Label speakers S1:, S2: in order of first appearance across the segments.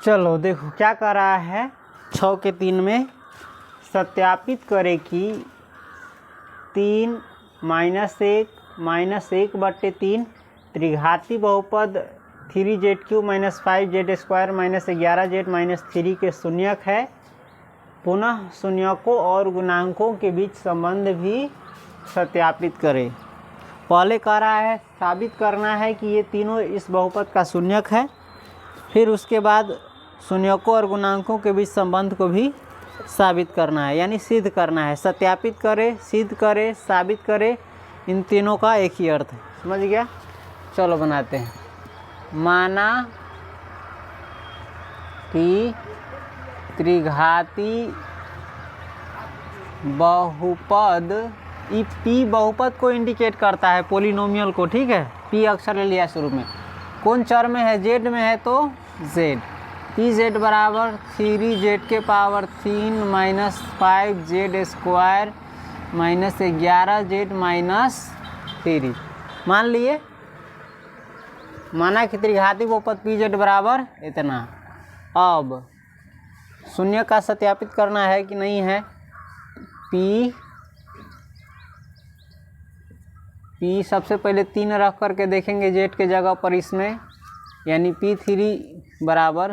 S1: चलो देखो क्या कर रहा है 6 के 3 में सत्यापित करें कि 3 -1 त्रिघाती बहुपद 3z³ - 5z² - 11z-3 के शून्यक है। पुनः शून्यकों और गुणांकों के बीच संबंध भी सत्यापित करें। पहले कह रहा है साबित करना है कि ये तीनों इस बहुपद का शून्यक है। फिर उसके बाद शून्यकों और गुणांकों के बीच संबंध को भी साबित करना है, यानी सिद्ध करना है। सत्यापित करें, सिद्ध करें, साबित करें, इन तीनों का एक ही अर्थ है। समझ गया? चलो बनाते हैं। माना कि त्रिघाती बहुपद, ये पी बहुपद को इंडिकेट करता है, पोलिनोमियल को। ठीक है, पी अक्षर ले लिया शुरू में। कौन चर में है? जेड में है तो जेड। पी जेड बराबर 3z के पावर 3 - 5z² - 11z-3 मान लिए। माना कि त्रिघाती बहुपद पी जेड बराबर इतना। अब शून्य का सत्यापित करना है कि नहीं है। पी सबसे पहले 3 रख करके देखेंगे जेड के जगह पर इसमें, यानी P3 बराबर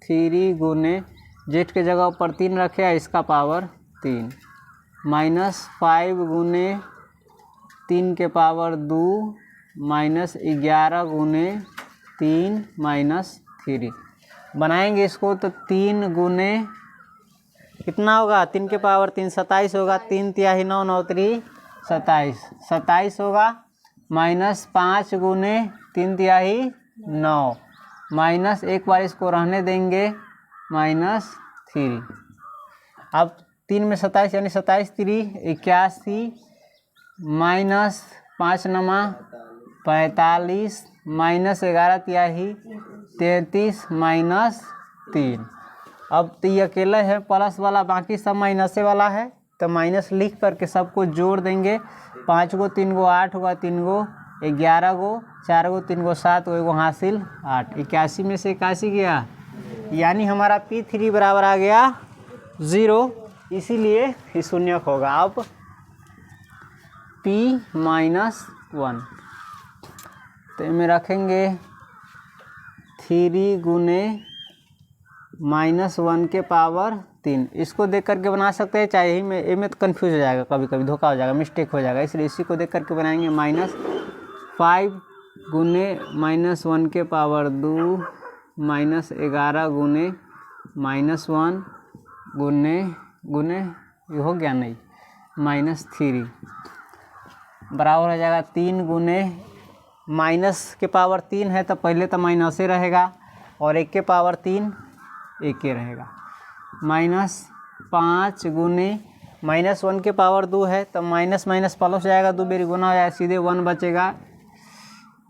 S1: 3 गुने जेड के जगह पर 3 रखे, इसका पावर 3 -5 गुने 3 के पावर 2 -11 गुने 3 -3 बनाएंगे इसको तो 3 गुने कितना होगा? 3 के पावर 3 27 होगा। 3 तिहाई 9 9 3 27 होगा। -5 गुने 3 तिहाई 9 माइनस एक बार इसको रहने देंगे -3। अब 3 में 27 यानी 27 3 81 -5 नमा 45 -11 तिहाई 33 -3। अब तो ये अकेला है प्लस वाला, बाकी सब माइनसे वाला है, तो माइनस लिख करके सबको जोड़ देंगे। 5 गो 3 गो 8 होगा, 3 गो 11 गो 4 गो 3 गो 7 गो हासिल 8। 81 में से 81 गया, यानी हमारा P3 बराबर आ गया 0, इसीलिए ये शून्यक होगा। अब P-1 तो इसमें रखेंगे 3 गुने -1 के पावर 3। इसको देख करके बना सकते हैं, चाहे ही में तो कन्फ्यूज हो जाएगा, कभी कभी धोखा हो जाएगा, मिस्टेक हो जाएगा, इसलिए इसी को देख करके बनाएंगे। -5 गुने -1 के पावर 2 -11 गुने -1 गुने ये हो गया नहीं -3 बराबर हो जाएगा 3 गुने माइनस के पावर 3 है तो पहले तो माइनस ही रहेगा, और 1 के पावर 3 1 ही रहेगा। -5 गुने -1 के पावर 2 है तो माइनस माइनस प्लस हो जाएगा, 2 बेरी गुना हो जाएगा, सीधे 1 बचेगा।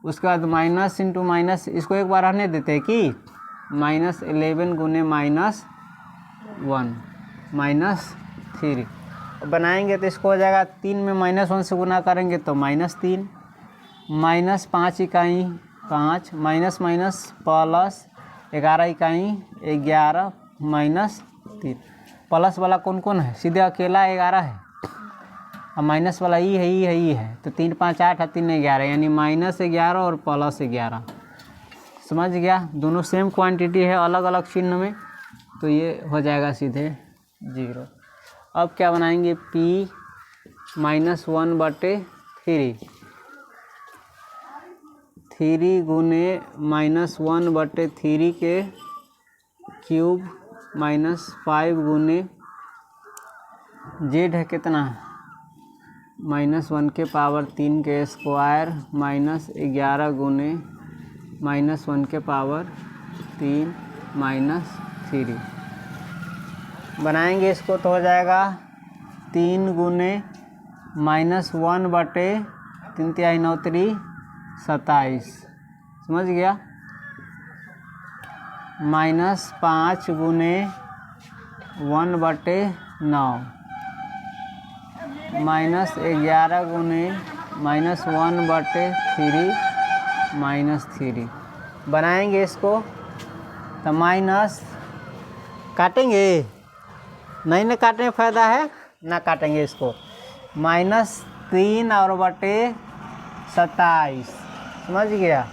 S1: उसके बाद माइनस इंटू माइनस, इसको एक बार रहने देते हैं कि -11 गुने -1 -3 बनाएंगे तो इसको हो जाएगा 3 में -1 से गुना करेंगे तो -3 -5 इकाई 5 माइनस माइनस प्लस 11 इकाई 11 -3। प्लस वाला कौन कौन है? सीधे अकेला 11 है, अब माइनस वाला ई है तो 3 5 8 है, 3 11, यानी -11 और +11। समझ गया? दोनों सेम क्वांटिटी है, अलग अलग चिन्ह में, तो ये हो जाएगा सीधे 0। अब क्या बनाएंगे? P-1/3 3 गुने -1/3 के क्यूब -5 गुने जेड है कितना -1 के पावर 3 के स्क्वायर -11 गुने -1 के पावर 3 -3 बनाएंगे इसको तो हो जाएगा 3 गुने -1/3 तिहाई 9 3 27। समझ गया? -5 गुने 1/9 -11 गुने -1/3 -3 बनाएंगे इसको तो माइनस काटेंगे नहीं, ना काटने में फ़ायदा है ना, काटेंगे इसको। -3 और बटे 27, समझ गया।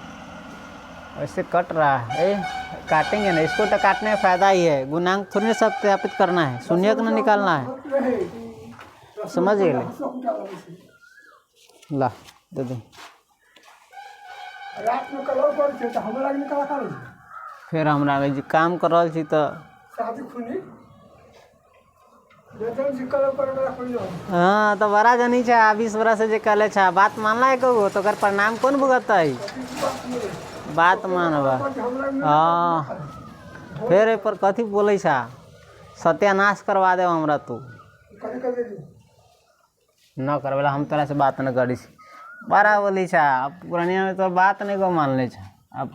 S1: वैसे कट रहा है, काटेंगे ना इसको, तो काटने में फ़ायदा ही है। गुणांक थोड़ी सत्यापित करना है, शून्य को ना निकालना है, समझ गए। ला दे दे। फिर हमरा जी काम कर रहा छी तो हाँ तो बड़ा जनी छा 20 बरस से जे कले छा, बात मानला है को तो कर प्रणाम कौन भुगत है, बात मानबा। हाँ फिर पर कथी बोले छा, सत्यानाश करवा दे हमरा तू न करवेला, हम तरह से बात न करी, बड़ा बोली छा। पुरानिया में तो बात नहीं को मान ले छा। अब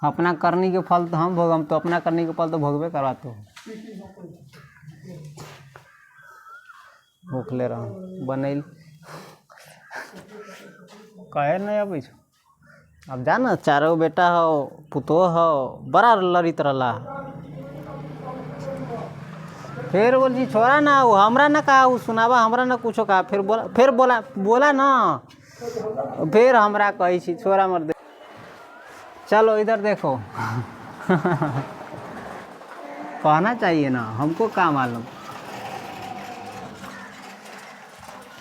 S1: अपना करनी के फल तो हम भोगम, तो अपना करने के फल तो भोगबे करवा। तो भूख ले रहा हूँ बनैल कहे नहीं अब अब जाना, चारों बेटा हो पुतो हो, बड़ा लड़ित रहा। फिर बोल जी छोड़ा ना, वो हमरा ना कहा, वो सुनावा हमरा ना कुछो कहा, फिर बोला ना, फिर हमरा कही छी छोड़ा मर दे। चलो इधर देखो कहना चाहिए ना, हमको क्या मालूम।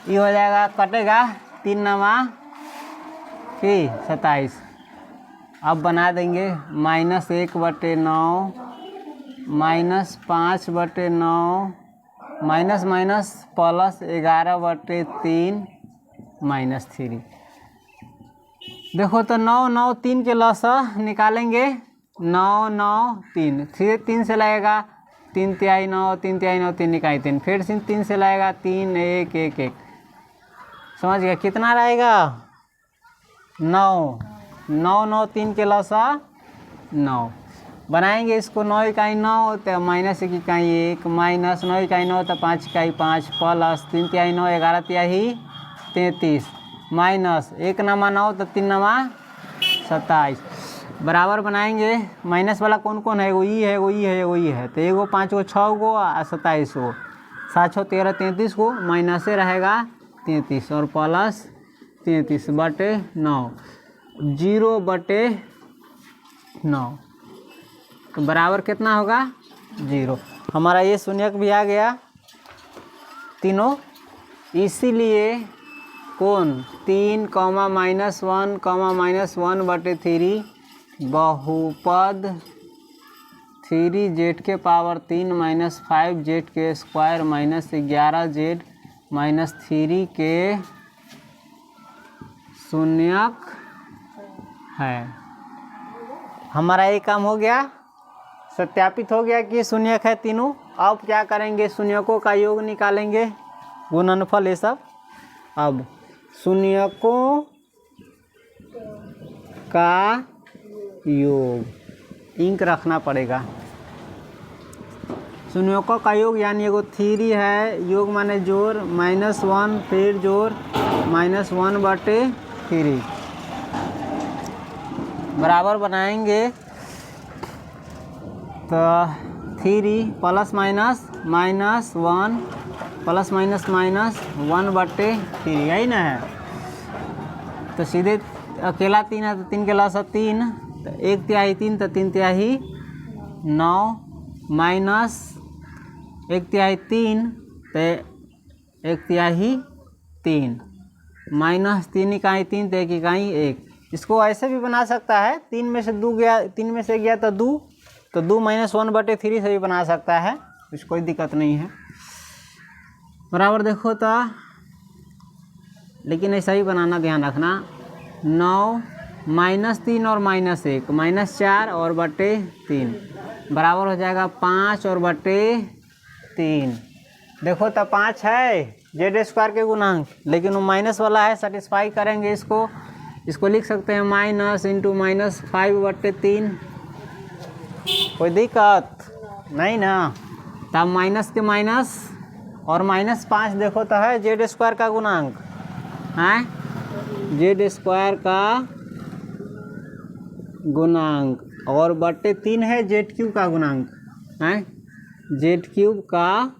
S1: ये हो जाएगा, कटेगा 3 नवा की 27। अब बना देंगे -1/9 -5/9 माइनस प्लस 11/3 -3। देखो तो 9 9 3 के लसा निकालेंगे, 9 9 3, फिर 3 से लगेगा 3 तिहाई 9, 3 तिहाई 9, 3 निकाई 3, फिर 3 से लगेगा 3 1 1 1, समझ गया। कितना रहेगा 9 9 9 3 के लसा 9। बनाएंगे इसको 9 इकाई 9 तो -1 इकाई 1, माइनस 9 इकाई 9 तो 5 इकाई 5, प्लस 3 तिहाई 9 11 तिहाई 33, माइनस 1 नमा 9 तो 3 नमा 27, बराबर बनाएंगे। माइनस वाला कौन कौन है, एगो ई है, एगो ई है, एगो ई है, तो एगो 5 गो 6 गो और 27 गो, 7 6 13 33 गो, माइनस से रहेगा 33 और प्लस 33/9, 0/9, तो बराबर कितना होगा 0। हमारा ये शून्यक भी आ गया तीनों, इसीलिए कौन 3, -1, -1/3 बहुपद 3z के पावर 3 -5z के स्क्वायर -11z -3 के शून्यक है। हमारा ये काम हो गया, सत्यापित हो गया कि शून्यक है तीनों। अब क्या करेंगे, शून्यकों का योग निकालेंगे, गुणनफल ये सब। अब शून्यकों का योग इंक रखना पड़ेगा। शून्यकों का योग यानी एगो 3 है, योग माने जोड़, -1 फिर जोड़ -1/3 बराबर बनाएंगे। तो 3 प्लस माइनस -1 प्लस माइनस -1/3 यही ना है। तो सीधे अकेला 3 है तो 3 के लसा 3, तो 1 तिहाई 3 तो 3 तिहाई 9, माइनस 1 तिहाई 3 तो 1 तिहाई 3, माइनस 3 इकाई 3 तो 1 इकाई 1। इसको ऐसे भी बना सकता है, 3 में से 2 गया, 3 में से गया तो 2, तो 2 -1/3 से भी बना सकता है, कुछ कोई दिक्कत नहीं है। बराबर देखो तो, लेकिन ऐसा ही बनाना, ध्यान रखना। 9 -3 और -1 -4 और /3 बराबर हो जाएगा 5 और /3। देखो तो 5 है z² के गुणांक, लेकिन वो माइनस वाला है, सेटिस्फाई करेंगे इसको लिख सकते हैं -5/3। कोई दिक्कत नहीं ना। तब माइनस के माइनस और -5 देखो तो है z² का गुणांक है, z² का गुणांक और बटे 3 है जेड क्यूब का गुणांक है, जेड क्यूब का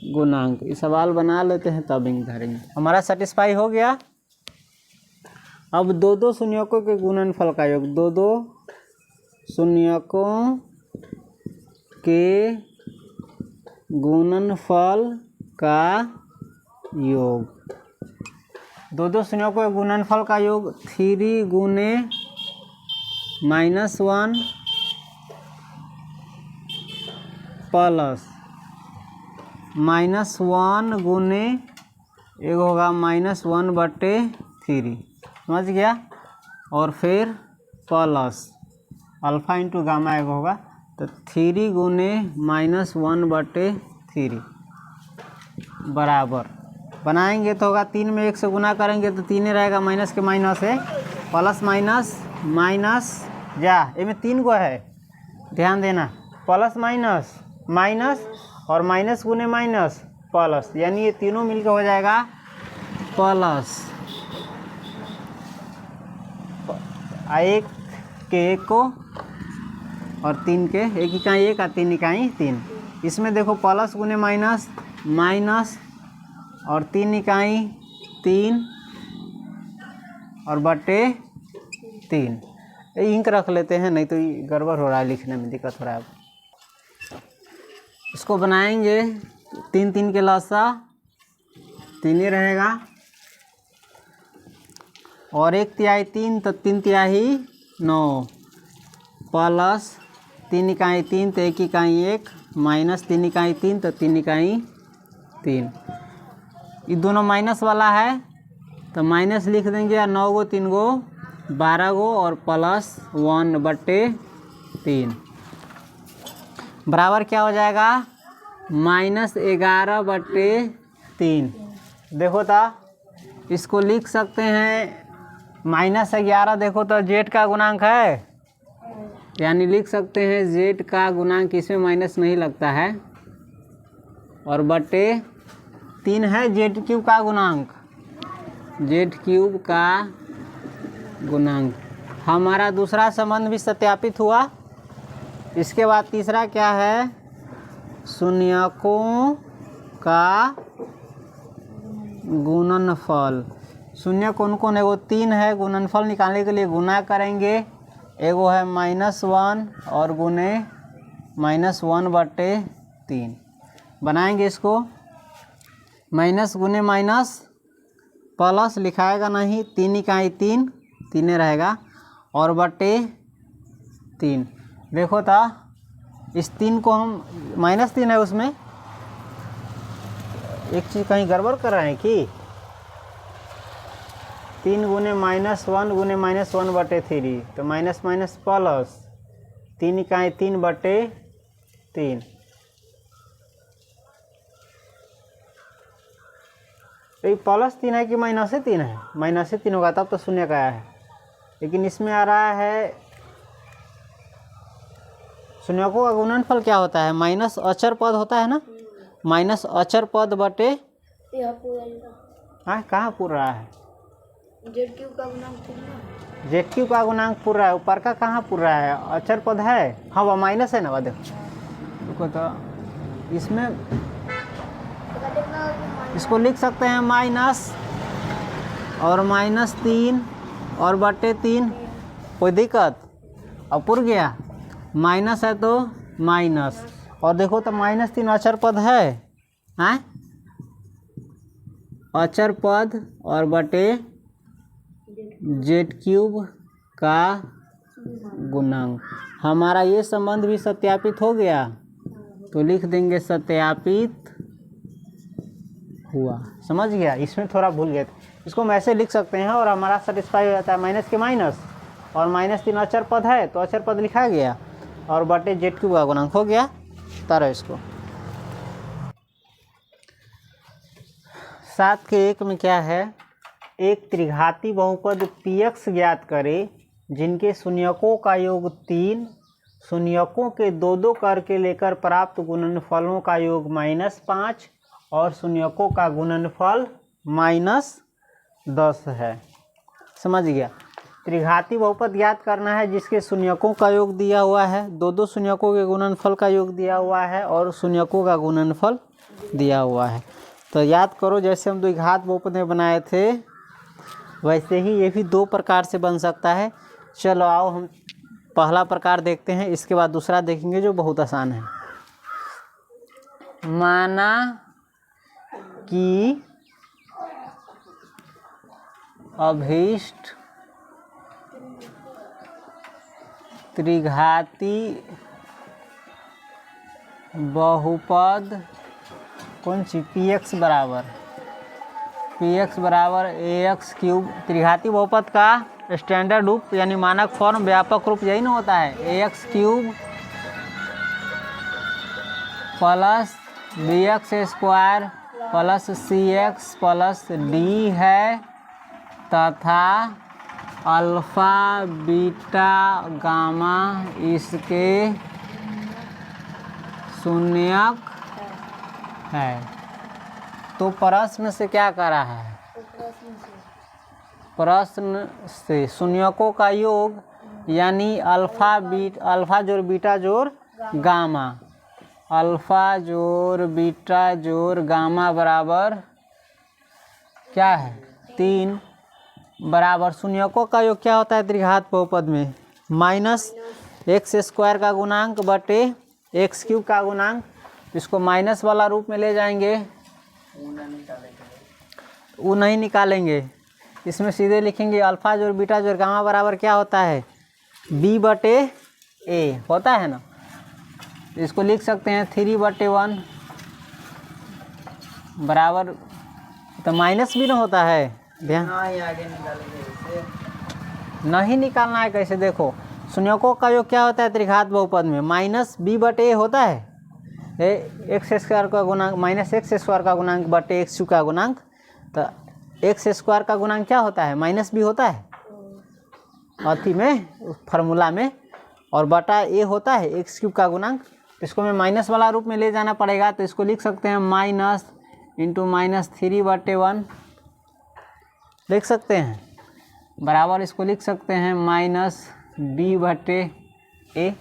S1: गुणांक। ये सवाल बना लेते हैं तब इंक धरेंगे। हमारा सेटिस्फाई हो गया। अब दो दो शून्यकों के गुणनफल का योग, दो दो शून्यकों के गुणनफल का योग, दो दो शून्यकों के गुणनफल का योग 3 गुने -1 प्लस -1 गुने एक होगा -1/3, समझ गया। और फिर प्लस अल्फा इंटू गामा एक होगा, तो 3 गुने -1/3 बराबर बनाएंगे तो होगा 3 में 1 से गुना करेंगे तो 3 रहेगा, माइनस के माइनस है, प्लस माइनस माइनस जा, इसमें 3 को है, ध्यान देना, प्लस माइनस माइनस और माइनस गुने माइनस प्लस, यानी ये तीनों मिलकर हो जाएगा प्लस। एक के एक को और 3 के 1 इकाई 1 और 3 इकाई 3। इसमें देखो प्लस गुने माइनस माइनस और 3 इकाई 3 और बटे 3। इंक रख लेते हैं, नहीं तो ये गड़बड़ हो रहा है, लिखने में दिक्कत हो रहा है। इसको बनाएंगे 3 3 के लसा 3 ही रहेगा, और 1 तिहाई 3 तो 3 तिहाई 9 प्लस 3 इकाई 3 तो 1 इकाई 1 माइनस 3 इकाई 3 तो 3 इकाई 3। ये दोनों माइनस वाला है तो माइनस लिख देंगे, या 9 गो 3 गो 12 गो और प्लस 1/3 बराबर क्या हो जाएगा, -11/3। देखो तो इसको लिख सकते हैं -11, देखो तो जेड का गुणांक है, यानी लिख सकते हैं जेड का गुणांक, इसमें माइनस नहीं लगता है, और बटे 3 है जेड क्यूब का गुणांक, जेड क्यूब का गुणांक। हमारा दूसरा संबंध भी सत्यापित हुआ। इसके बाद तीसरा क्या है, शून्यकों का गुणनफल। शून्य कौन कौन है, वो 3 है, गुणनफल निकालने के लिए गुना करेंगे, एगो है -1 और गुने -1/3 बनाएंगे। इसको माइनस गुने माइनस प्लस लिखाएगा नहीं, 3 इकाई 3 3 रहेगा, और बटे 3। देखो था इस 3 को हम -3 है, उसमें एक चीज़ कहीं गड़बड़ कर रहे हैं कि 3 गुने -1 गुने -1/3 तो माइनस माइनस प्लस 3 इकाई 3/3। तो ये +3 है कि -3 है, -3 होगा तब तो शून्य का आया है, लेकिन इसमें आ रहा है शून्यकों का गुणनफल क्या होता है, माइनस अचर पद होता है ना, माइनस अचर पद बटे, हाँ कहाँ पूर रहा है,
S2: जेड क्यूब का गुणांक पूरा,
S1: जेड क्यूब का गुणांक पूर रहा है, ऊपर का कहाँ पूर रहा है, अचर पद है, हाँ वो माइनस है ना, वह देखो तो इसमें इसको लिख सकते हैं माइनस और -3 और बटे 3, कोई दिक्कत, अब पुर गया, माइनस है तो माइनस, और देखो तो -3 अचर पद है, हैं अचर पद और बटे जेड क्यूब का गुणांक। हमारा ये संबंध भी सत्यापित हो गया, तो लिख देंगे सत्यापित हुआ, समझ गया। इसमें थोड़ा भूल गए थे, इसको हम ऐसे लिख सकते हैं और हमारा सेटिस्फाई हो जाता है, माइनस के माइनस और -3 अचर पद है तो अचर पद लिखा गया, और बटे जेड क्यूब का गुणांक हो गया। तरह इसको 7 के 1 में क्या है, एक त्रिघाती बहुपद px ज्ञात करें जिनके शून्यकों का योग 3, शून्यकों के 2 करके लेकर प्राप्त गुणनफलों का योग -5 और शून्यकों का गुणनफल -10 है। समझ गया। त्रिघाती बहुपद ज्ञात करना है जिसके शून्यकों का योग दिया हुआ है, दो दो शून्यकों के गुणनफल का योग दिया हुआ है और शून्यकों का गुणनफल दिया हुआ है। तो याद करो जैसे हम द्विघात बहुपद में बनाए थे वैसे ही ये भी दो प्रकार से बन सकता है। चलो आओ हम पहला प्रकार देखते हैं, इसके बाद दूसरा देखेंगे जो बहुत आसान है। माना कि अभीष्ट त्रिघाती बहुपद कौन सी px बराबर ax क्यूब। त्रिघाती बहुपद का स्टैंडर्ड रूप यानी मानक फॉर्म व्यापक रूप यही ना होता है, ax cube plus bx square plus cx plus d है तथा अल्फ़ा बीटा गामा इसके शून्यक है। तो प्रश्न से क्या कर रहा है? प्रश्न से शून्यकों का योग यानी अल्फ़ा जोड़ बीटा जोड़ गामा, अल्फ़ा जोड़ बीटा जोड़ गामा बराबर क्या है 3 बराबर शून्यकों का योग क्या होता है त्रिघात बहुपद में माइनस एक्स स्क्वायर का गुणांक बटे एक्स क्यूब का गुणांक। इसको माइनस वाला रूप में ले जाएंगे, वो नहीं निकालेंगे, इसमें सीधे लिखेंगे अल्फ़ा जोड़ बीटा जोड़ गामा बराबर क्या होता है b बटे a होता है ना। इसको लिख सकते हैं 3/1 बराबर, तो माइनस भी ना होता है, ध्यान आगे निकालेंगे, नहीं निकालना है कैसे। देखो शून्यकों का योग क्या होता है त्रिघात बहुपद में माइनस b बटे a होता है, एक्स स्क्वायर का गुणांक माइनस एक्स स्क्वायर का गुणांक बटे एक्स क्यूब का गुणांक। तो एक्स स्क्वायर का गुणांक क्या होता है माइनस बी होता है अथी में फार्मूला में, और बटा ए होता है एक्स क्यूब का गुणांक। इसको मैं माइनस वाला रूप में ले जाना पड़ेगा, तो इसको लिख सकते हैं माइनस इंटू माइनस 3/1 लिख सकते हैं बराबर, इसको लिख सकते हैं माइनस b बटे ए।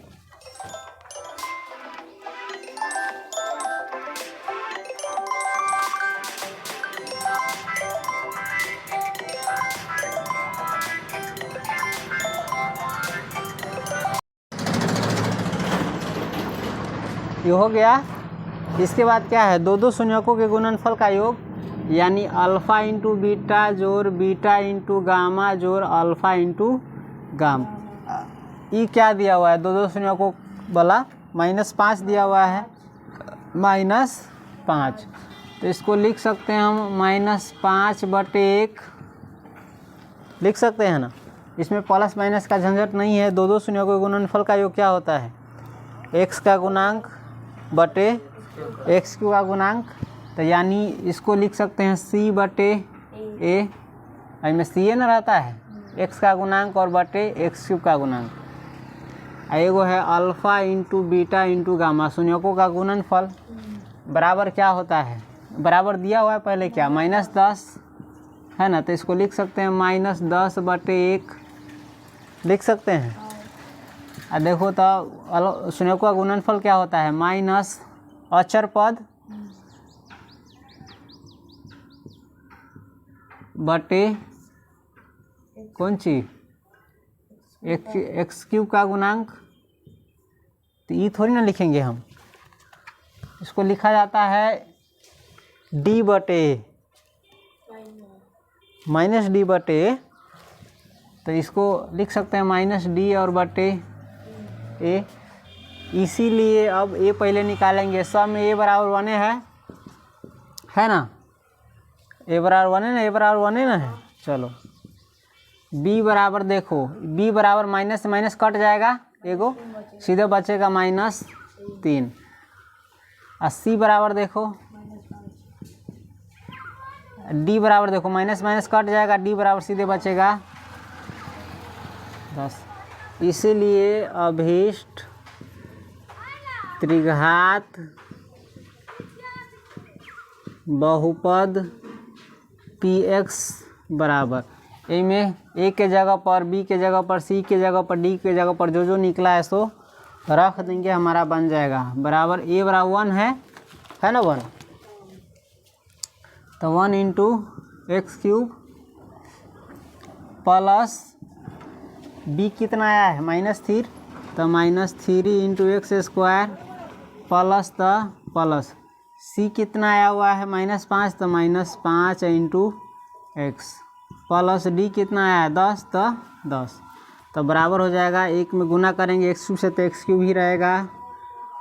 S1: ये हो गया। इसके बाद क्या है दो दो शून्यकों के गुणनफल का योग यानी अल्फ़ा इंटू बीटा जोड़ बीटा इंटू गामा जोड़ अल्फ़ा इंटू गामा। ये क्या दिया हुआ है दो दो शून्यकों वाला -5 दिया हुआ है, -5, तो इसको लिख सकते हैं हम -5 बटे 1 लिख सकते हैं ना। इसमें प्लस माइनस का झंझट नहीं है। दो दो शून्यकों के गुणनफल का योग क्या होता है एक्स का गुणांक बटे एक्स क्यूब का गुणांक, तो यानी इसको लिख सकते हैं c बटे ए, इसमें सी ए ना रहता है, एक्स का गुणांक और बटे एक्स क्यूब का गुणांक। एगो है alpha into beta into gamma शून्यकों का गुणनफल बराबर क्या होता है, बराबर दिया हुआ है पहले क्या -10 है ना, तो इसको लिख सकते हैं -10 बटे 1 लिख सकते हैं। और देखो तो शून्यकों का गुणनफल क्या होता है माइनस अचर पद बटे कौन सी एक्स क्यूब का गुणांक। तो ये थोड़ी ना लिखेंगे हम, इसको लिखा जाता है d बटे -d बटे, तो इसको लिख सकते हैं -d और बटे ए। इसीलिए अब ए पहले निकालेंगे, सब में ए बराबर 1 है ना, ए बराबर 1 है ना, ए बराबर 1 है ना। चलो बी बराबर देखो बी बराबर माइनस से माइनस कट जाएगा, एगो सीधे बचेगा -3। और सी बराबर देखो डी बराबर देखो माइनस माइनस कट जाएगा, डी बराबर सीधे बचेगा 10। इसीलिए अभीष्ट त्रिघात बहुपद px बराबर ए में ए के जगह पर, बी के जगह पर, सी के जगह पर, डी के जगह पर जो जो निकला है सो रख देंगे, हमारा बन जाएगा बराबर ए बराबर 1 है ना 1। तो 1 into x cube plus b कितना आया है -3, तो -3 into x square plus d plus c कितना आया हुआ है -5, तो -5 इंटू एक्स प्लस डी कितना आया है 10, तो 10, तो बराबर हो जाएगा, एक में गुना करेंगे x क्यूब से तो x क्यूब ही रहेगा,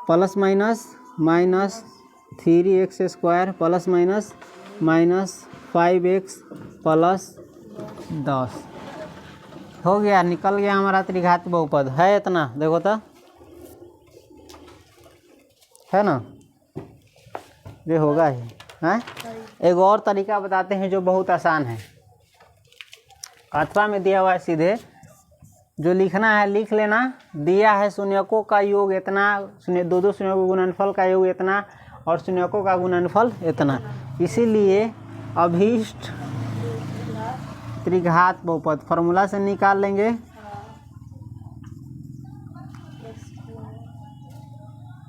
S1: plus minus -3x square plus -5x plus 10 हो गया, निकल गया हमारा त्रिघात बहुपद। है इतना, देखो तो है ना, ये होगा ही है। एक और तरीका बताते हैं जो बहुत आसान है, अथवा में दिया हुआ है, सीधे जो लिखना है लिख लेना। दिया है शून्यकों का योग इतना, दो शून्यकों गुणनफल का योग इतना और शून्यकों का गुणनफल इतना, इसीलिए अभीष्ट त्रिघात बहुपद फॉर्मूला से निकाल लेंगे।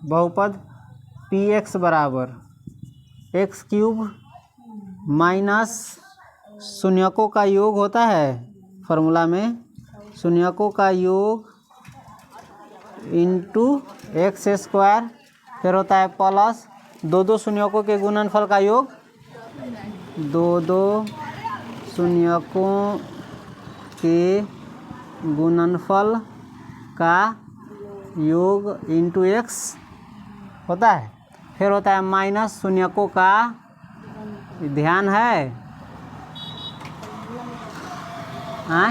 S1: बहुपद px बराबर एक्स क्यूब माइनस शून्यकों का योग होता है फॉर्मूला में, शून्यकों का योग इंटू एक्स स्क्वायर, फिर होता है प्लस दो शून्यकों के गुणनफल का योग, दो शून्यकों के गुणनफल का योग इंटू एक्स होता है, फिर होता है माइनस शून्यकों का, ध्यान है हाँ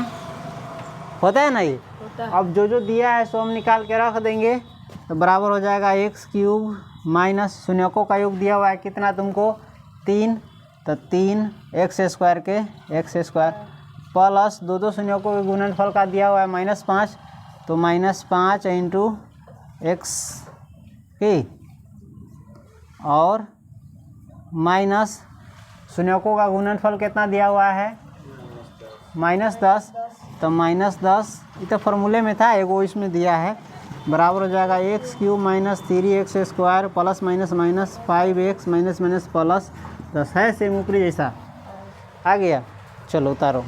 S1: होता है ना ये। अब जो जो दिया है सो हम निकाल के रख देंगे, तो बराबर हो जाएगा एक्स क्यूब माइनस शून्यकों का योग दिया हुआ है कितना तुमको 3, तो 3 एक्स स्क्वायर के एक्स स्क्वायर प्लस दो शून्यकों के गुणनफल का दिया हुआ है -5, तो -5 इंटू एक्स की और माइनस शून्यकों का गुणनफल कितना दिया हुआ है -10, तो -10 ये तो फॉर्मूले में था, एगो इसमें दिया है, बराबर हो जाएगा x cube minus 3x square plus -5x minus plus 10 है, सेम ऊपरी जैसा आ गया। चलो उतारो।